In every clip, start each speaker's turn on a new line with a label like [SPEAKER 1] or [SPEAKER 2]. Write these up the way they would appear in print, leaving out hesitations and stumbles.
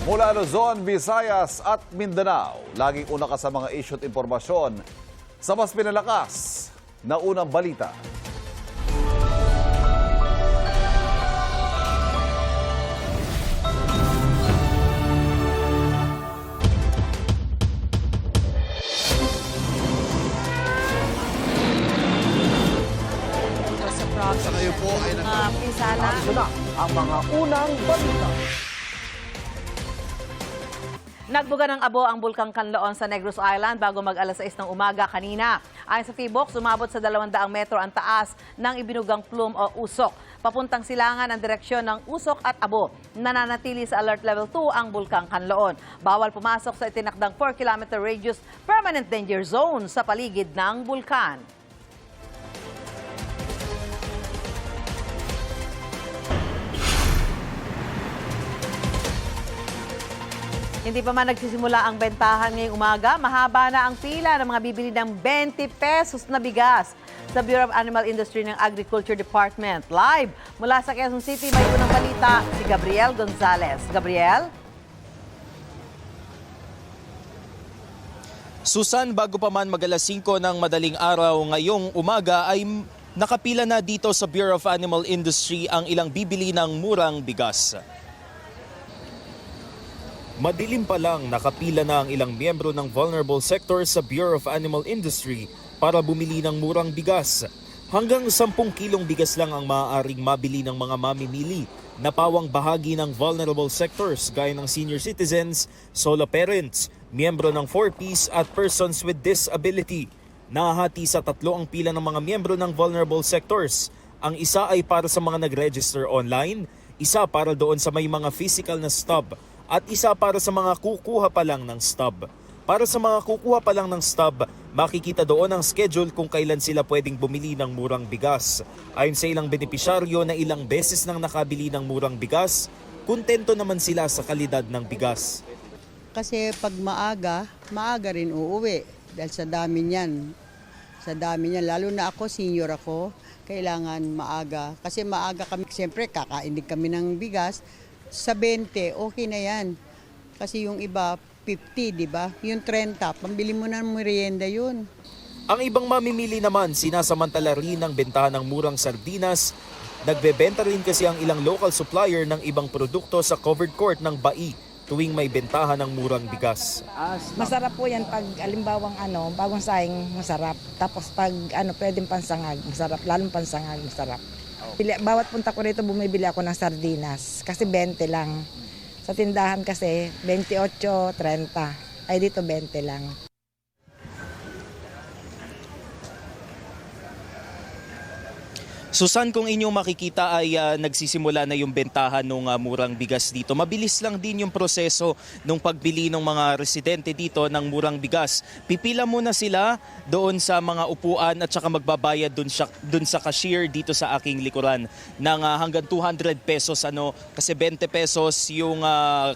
[SPEAKER 1] Mula Luzon, Visayas at Mindanao, laging una ka sa mga issue at impormasyon sa mas pinalakas na unang balita.
[SPEAKER 2] Sa ngayon po ay
[SPEAKER 3] Pinsala.
[SPEAKER 2] Ito na ang mga unang balita.
[SPEAKER 3] Nagbuga ng abo ang Bulkang Kanloon sa Negros Island bago mag-alas 6 ng umaga kanina. Ayon sa PHIVOLCS, sumabot sa 200 metro ang taas ng ibinugang plume o usok. Papuntang silangan ang direksyon ng usok at abo. Nananatili sa Alert Level 2 ang Bulkang Kanloon. Bawal pumasok sa itinakdang 4-kilometer radius permanent danger zone sa paligid ng bulkan. Hindi pa man nagsisimula ang bentahan ngayong umaga, mahaba na ang pila ng mga bibili ng 20 pesos na bigas sa Bureau of Animal Industry ng Agriculture Department. Live mula sa Quezon City, may unang balita si Gabriel Gonzalez. Gabriel?
[SPEAKER 4] Susan, bago pa man mag-alas 5 ng madaling araw ngayong umaga ay nakapila na dito sa Bureau of Animal Industry ang ilang bibili ng murang bigas. Madilim pa lang, nakapila na ang ilang miyembro ng vulnerable sector sa Bureau of Animal Industry para bumili ng murang bigas. Hanggang 10 kilong bigas lang ang maaaring mabili ng mga mamimili na pawang bahagi ng vulnerable sectors gaya ng senior citizens, solo parents, miyembro ng 4Ps at persons with disability. Nahahati sa 3 ang pila ng mga miyembro ng vulnerable sectors. Ang isa ay para sa mga nag-register online, isa para doon sa may mga physical na stub, at isa para sa mga kukuha pa lang ng stub. Para sa mga kukuha pa lang ng stub, makikita doon ang schedule kung kailan sila pwedeng bumili ng murang bigas. Ayon sa ilang benepisyaryo na ilang beses nang nakabili ng murang bigas, kontento naman sila sa kalidad ng bigas.
[SPEAKER 5] Kasi pag maaga rin uuwi dahil sa dami niyan. Sa dami niyan, lalo na ako, senior ako, kailangan maaga. Kasi maaga kami, siyempre kakain din kami ng bigas. Sa 20, okay na yan. Kasi yung iba, 50, di ba? Yung 30, pambili mo ng merienda yun.
[SPEAKER 4] Ang ibang mamimili naman, sinasamantala rin ang bentahan ng murang sardinas. Nagbebenta rin kasi ang ilang local supplier ng ibang produkto sa covered court ng Bai tuwing may bentahan ng murang bigas.
[SPEAKER 6] Masarap po yan pag alimbawang bagong saing, masarap. Tapos pag pwedeng pansangag, masarap. Lalong pansangag, masarap. Bawat punta ko rito, bumibili ako ng sardinas. Kasi 20 lang. Sa tindahan kasi, 28, 30. Ay dito, 20 lang.
[SPEAKER 4] Susan, kung inyong makikita ay nagsisimula na yung bentahan ng murang bigas dito. Mabilis lang din yung proseso ng pagbili ng mga residente dito ng murang bigas. Pipila muna sila doon sa mga upuan at saka magbabayad doon sa cashier dito sa aking likuran ng hanggang 200 pesos kasi 20 pesos yung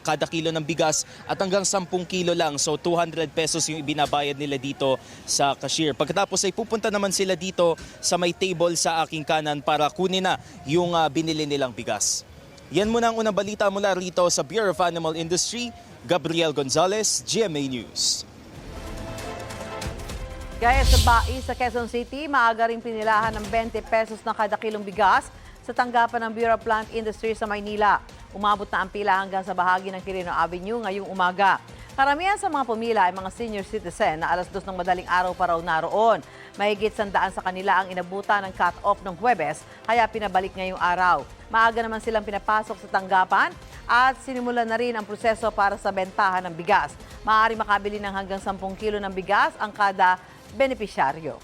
[SPEAKER 4] kada kilo ng bigas at hanggang 10 kilo lang. So 200 pesos yung ibinabayad nila dito sa cashier. Pagkatapos ay pupunta naman sila dito sa may table sa aking kanan para kunin na yung binili nilang bigas. Yan muna ang unang balita mula rito sa Bureau of Animal Industry. Gabriel Gonzalez, GMA News.
[SPEAKER 3] Gaya sa Bai sa Quezon City, maaga ring pinilahan ng 20 pesos na kada kilong bigas sa tanggapan ng Bureau of Plant Industry sa Maynila. Umabot na ang pila hanggang sa bahagi ng Quirino Avenue ngayong umaga. Karamihan sa mga pumila ay mga senior citizen na alas 2 ng madaling araw pa raw naroon. Mahigit 100 sa kanila ang inabutan ng cut-off ng Huwebes, kaya pinabalik ngayong araw. Maaga naman silang pinapasok sa tanggapan at sinimulan na rin ang proseso para sa bentahan ng bigas. Maaari makabili ng hanggang 10 kilo ng bigas ang kada benepisyaryo.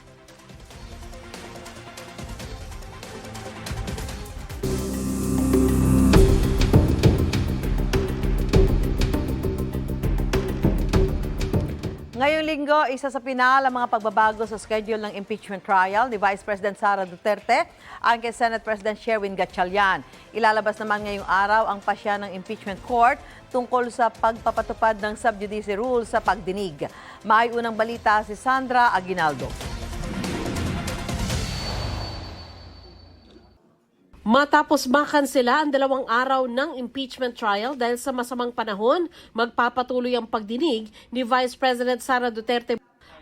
[SPEAKER 3] Ngayong linggo, isa sa pinal ang mga pagbabago sa schedule ng impeachment trial ni Vice President Sara Duterte ang kay Senate President Sherwin Gatchalian. Ilalabas naman ngayong araw ang pasya ng impeachment court tungkol sa pagpapatupad ng sub judice rule sa pagdinig. May unang balita si Sandra Aguinaldo.
[SPEAKER 7] Matapos makansela ang 2 araw ng impeachment trial dahil sa masamang panahon, magpapatuloy ang pagdinig ni Vice President Sara Duterte.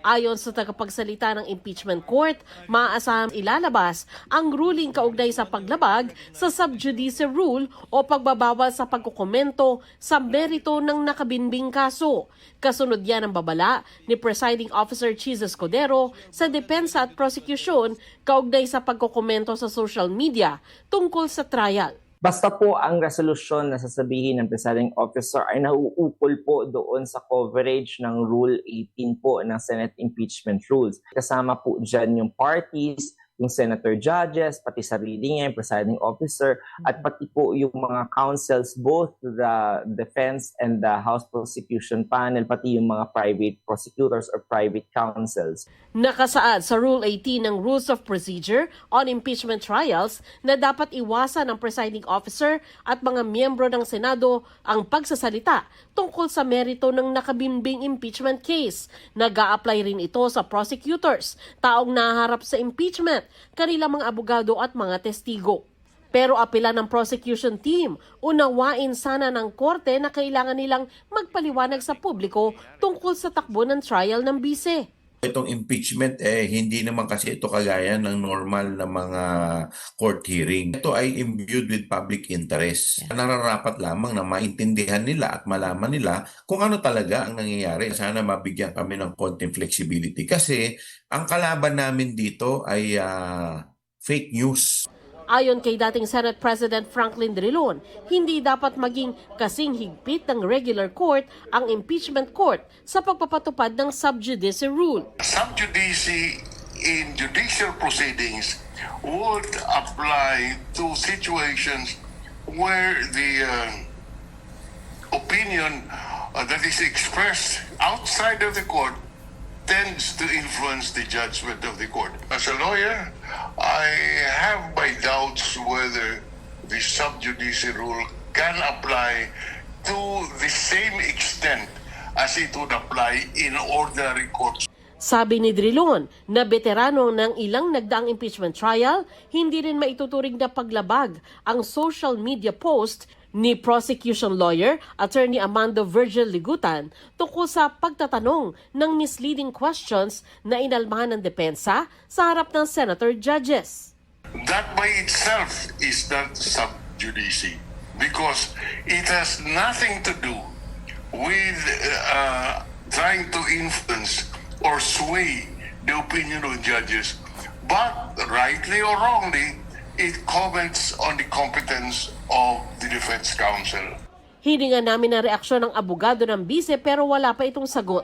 [SPEAKER 7] Ayon sa tagapagsalita ng impeachment court, maaasahang ilalabas ang ruling kaugnay sa paglabag sa sub judice rule o pagbabawal sa pagkukomento sa merito ng nakabinbing kaso. Kasunod yan ang babala ni Presiding Officer Chiz Escudero sa depensa at prosecution kaugnay sa pagkukomento sa social media tungkol sa trial.
[SPEAKER 8] Basta po ang resolusyon na sasabihin ng presiding officer ay nauukol po doon sa coverage ng Rule 18 po ng Senate Impeachment Rules. Kasama po dyan yung parties, yung senator judges, pati sarili niya, yung presiding officer, at pati po yung mga counsels, both the defense and the House prosecution panel, pati yung mga private prosecutors or private counsels.
[SPEAKER 7] Nakasaad sa Rule 18 ng Rules of Procedure on Impeachment Trials na dapat iwasan ng presiding officer at mga miyembro ng Senado ang pagsasalita tungkol sa merito ng nakabimbing impeachment case. Nag-a-apply rin ito sa prosecutors, taong naharap sa impeachment, kanilang mga abogado at mga testigo. Pero apela ng prosecution team, unawain sana ng korte na kailangan nilang magpaliwanag sa publiko tungkol sa takbo ng trial ng bise.
[SPEAKER 9] Itong impeachment, hindi naman kasi ito kagaya ng normal na mga court hearing. Ito ay imbued with public interest. Nararapat lamang na maintindihan nila at malaman nila kung ano talaga ang nangyayari. Sana mabigyan kami ng konting flexibility kasi ang kalaban namin dito ay fake news.
[SPEAKER 7] Ayon kay dating Senate President Franklin Drilon, hindi dapat maging kasing higpit ng regular court ang impeachment court sa pagpapatupad ng sub judice rule.
[SPEAKER 10] Sub judice in judicial proceedings would apply to situations where the opinion that is expressed outside of the court tends to influence the judgment of the court. As a lawyer, I have my doubts whether the sub judice rule can apply to the same extent as it would apply in ordinary courts.
[SPEAKER 7] Sabi ni Drilon na veterano ng ilang nagdaang impeachment trial, hindi rin maituturing na paglabag ang social media post ni prosecution lawyer, Attorney Amando Virgil Ligutan, tungkol sa pagtatanong ng misleading questions na inalmahan ng depensa sa harap ng senator judges.
[SPEAKER 10] That by itself is not sub judice because it has nothing to do with trying to influence or sway the opinion of judges, but rightly or wrongly, it comments on the competence of the defense counsel.
[SPEAKER 7] Hiningan namin ang reaksyon ng abogado ng bise pero wala pa itong sagot.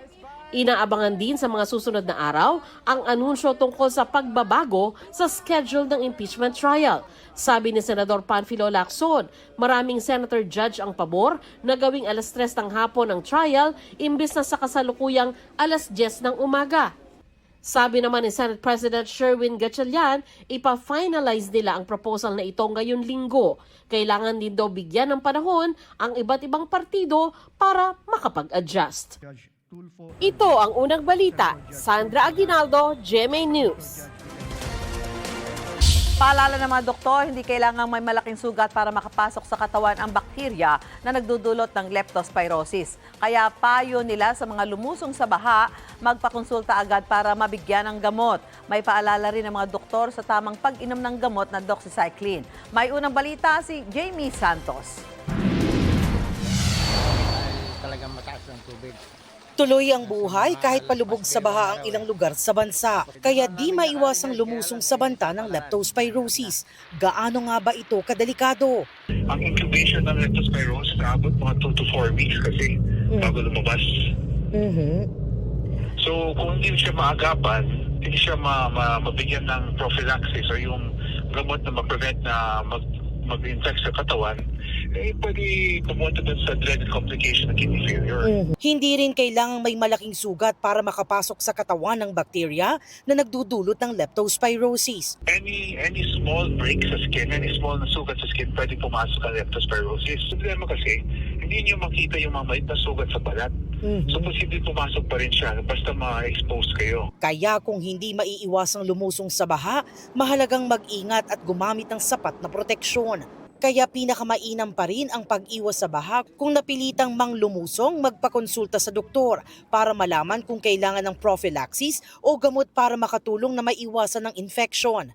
[SPEAKER 7] Inaabangan din sa mga susunod na araw ang anunsyo tungkol sa pagbabago sa schedule ng impeachment trial. Sabi ni Senador Panfilo Lacson, maraming senator judge ang pabor na gawing 3:00 ng hapon ang trial imbes na sa kasalukuyang 10:00 ng umaga. Sabi naman ni Senate President Sherwin Gatchalian, ipa-finalize nila ang proposal na ito ngayon linggo. Kailangan din daw bigyan ng panahon ang iba't ibang partido para makapag-adjust. Ito ang unang balita. Sandra Aguinaldo, GMA News.
[SPEAKER 3] Paalala ng mga doktor, hindi kailangang may malaking sugat para makapasok sa katawan ang bakterya na nagdudulot ng leptospirosis. Kaya payo nila sa mga lumusong sa baha, magpakonsulta agad para mabigyan ng gamot. May paalala rin ng mga doktor sa tamang pag-inom ng gamot na doxycycline. May unang balita si Jamie Santos.
[SPEAKER 2] Talagang mataas ng tubig.
[SPEAKER 11] Tuloy ang buhay kahit palubog sa baha ang ilang lugar sa bansa. Kaya di maiwasang lumusong sa banta ng leptospirosis. Gaano nga ba ito kadelikado?
[SPEAKER 10] Ang incubation ng leptospirosis naabot mga 2 to 4 weeks kasi bago lumabas. So kung hindi siya maagapan, hindi siya mabigyan ng prophylaxis o yung gamot na mag-prevent na mag-infect sa katawan, pwede pumunta dun sa dreaded complication ng kidney failure.
[SPEAKER 11] Hindi rin kailangang may malaking sugat para makapasok sa katawan ng bakterya na nagdudulot ng leptospirosis.
[SPEAKER 10] Any small break sa skin, any small na sugat sa skin, pwede pumasok ang leptospirosis. Problema kasi, hindi niyo makita yung mga maliit na sugat sa balat.
[SPEAKER 12] So posible pumasok pa rin siya basta ma-expose kayo.
[SPEAKER 11] Kaya kung hindi maiiwasang lumusong sa baha, mahalagang mag-ingat at gumamit ng sapat na proteksyon. Kaya pinakamainam pa rin ang pag-iwas sa baha. Kung napilitang lumusong, magpakonsulta sa doktor para malaman kung kailangan ng prophylaxis o gamot para makatulong na maiwasan ng infection.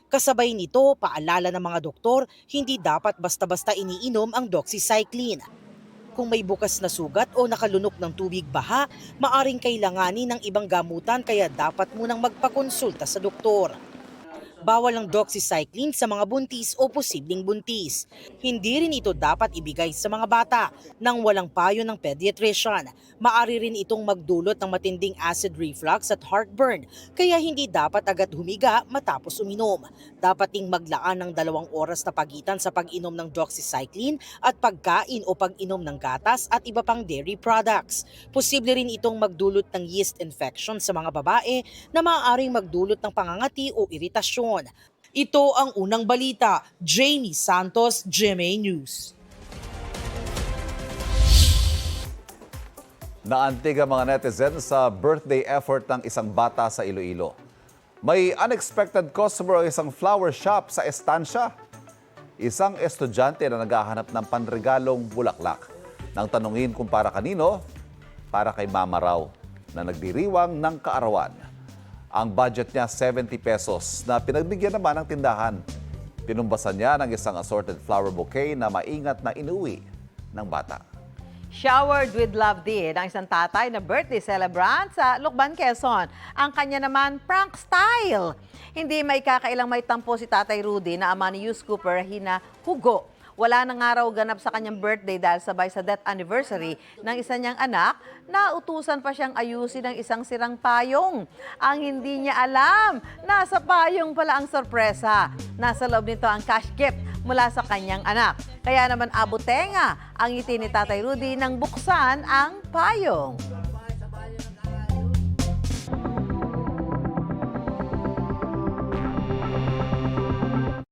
[SPEAKER 11] Kasabay nito, paalala ng mga doktor, hindi dapat basta-basta iniinom ang doxycycline. Kung may bukas na sugat o nakalunok ng tubig baha, maaring kailanganin ng ibang gamutan kaya dapat munang magpakonsulta sa doktor. Bawal ang doxycycline sa mga buntis o posibleng buntis. Hindi rin ito dapat ibigay sa mga bata nang walang payo ng pediatrician. Maari rin itong magdulot ng matinding acid reflux at heartburn, kaya hindi dapat agad humiga matapos uminom. Dapat ding maglaan ng 2 oras na pagitan sa pag-inom ng doxycycline at pagkain o pag-inom ng gatas at iba pang dairy products. Posible rin itong magdulot ng yeast infection sa mga babae na maaaring magdulot ng pangangati o iritasyon. Ito ang unang balita. Jamie Santos, GMA News.
[SPEAKER 1] Naantig ang mga netizens sa birthday effort ng isang bata sa Iloilo. May unexpected customer ang isang flower shop sa estansya. Isang estudyante na naghahanap ng panregalong bulaklak. Nang tanungin kung para kanino, para kay mama raw na nagdiriwang ng kaarawan. Ang budget niya 70 pesos na pinagbigyan naman ng tindahan. Tinumbasan niya ng isang assorted flower bouquet na maingat na inuwi ng bata.
[SPEAKER 3] Showered with love din ang isang tatay na birthday celebrant sa Lucban, Quezon. Ang kanya naman, prank style. Hindi may kakailang may tampo si Tatay Rudy na ama ni Yus Cooper Hina Hugo. Wala nang araw ganap sa kanyang birthday dahil sabay sa death anniversary ng isa niyang anak, nautusan pa siyang ayusin ng isang sirang payong. Ang hindi niya alam, nasa payong pala ang sorpresa. Nasa loob nito ang cash gift mula sa kanyang anak. Kaya naman abutenga ang ngiti ni Tatay Rudy nang buksan ang payong.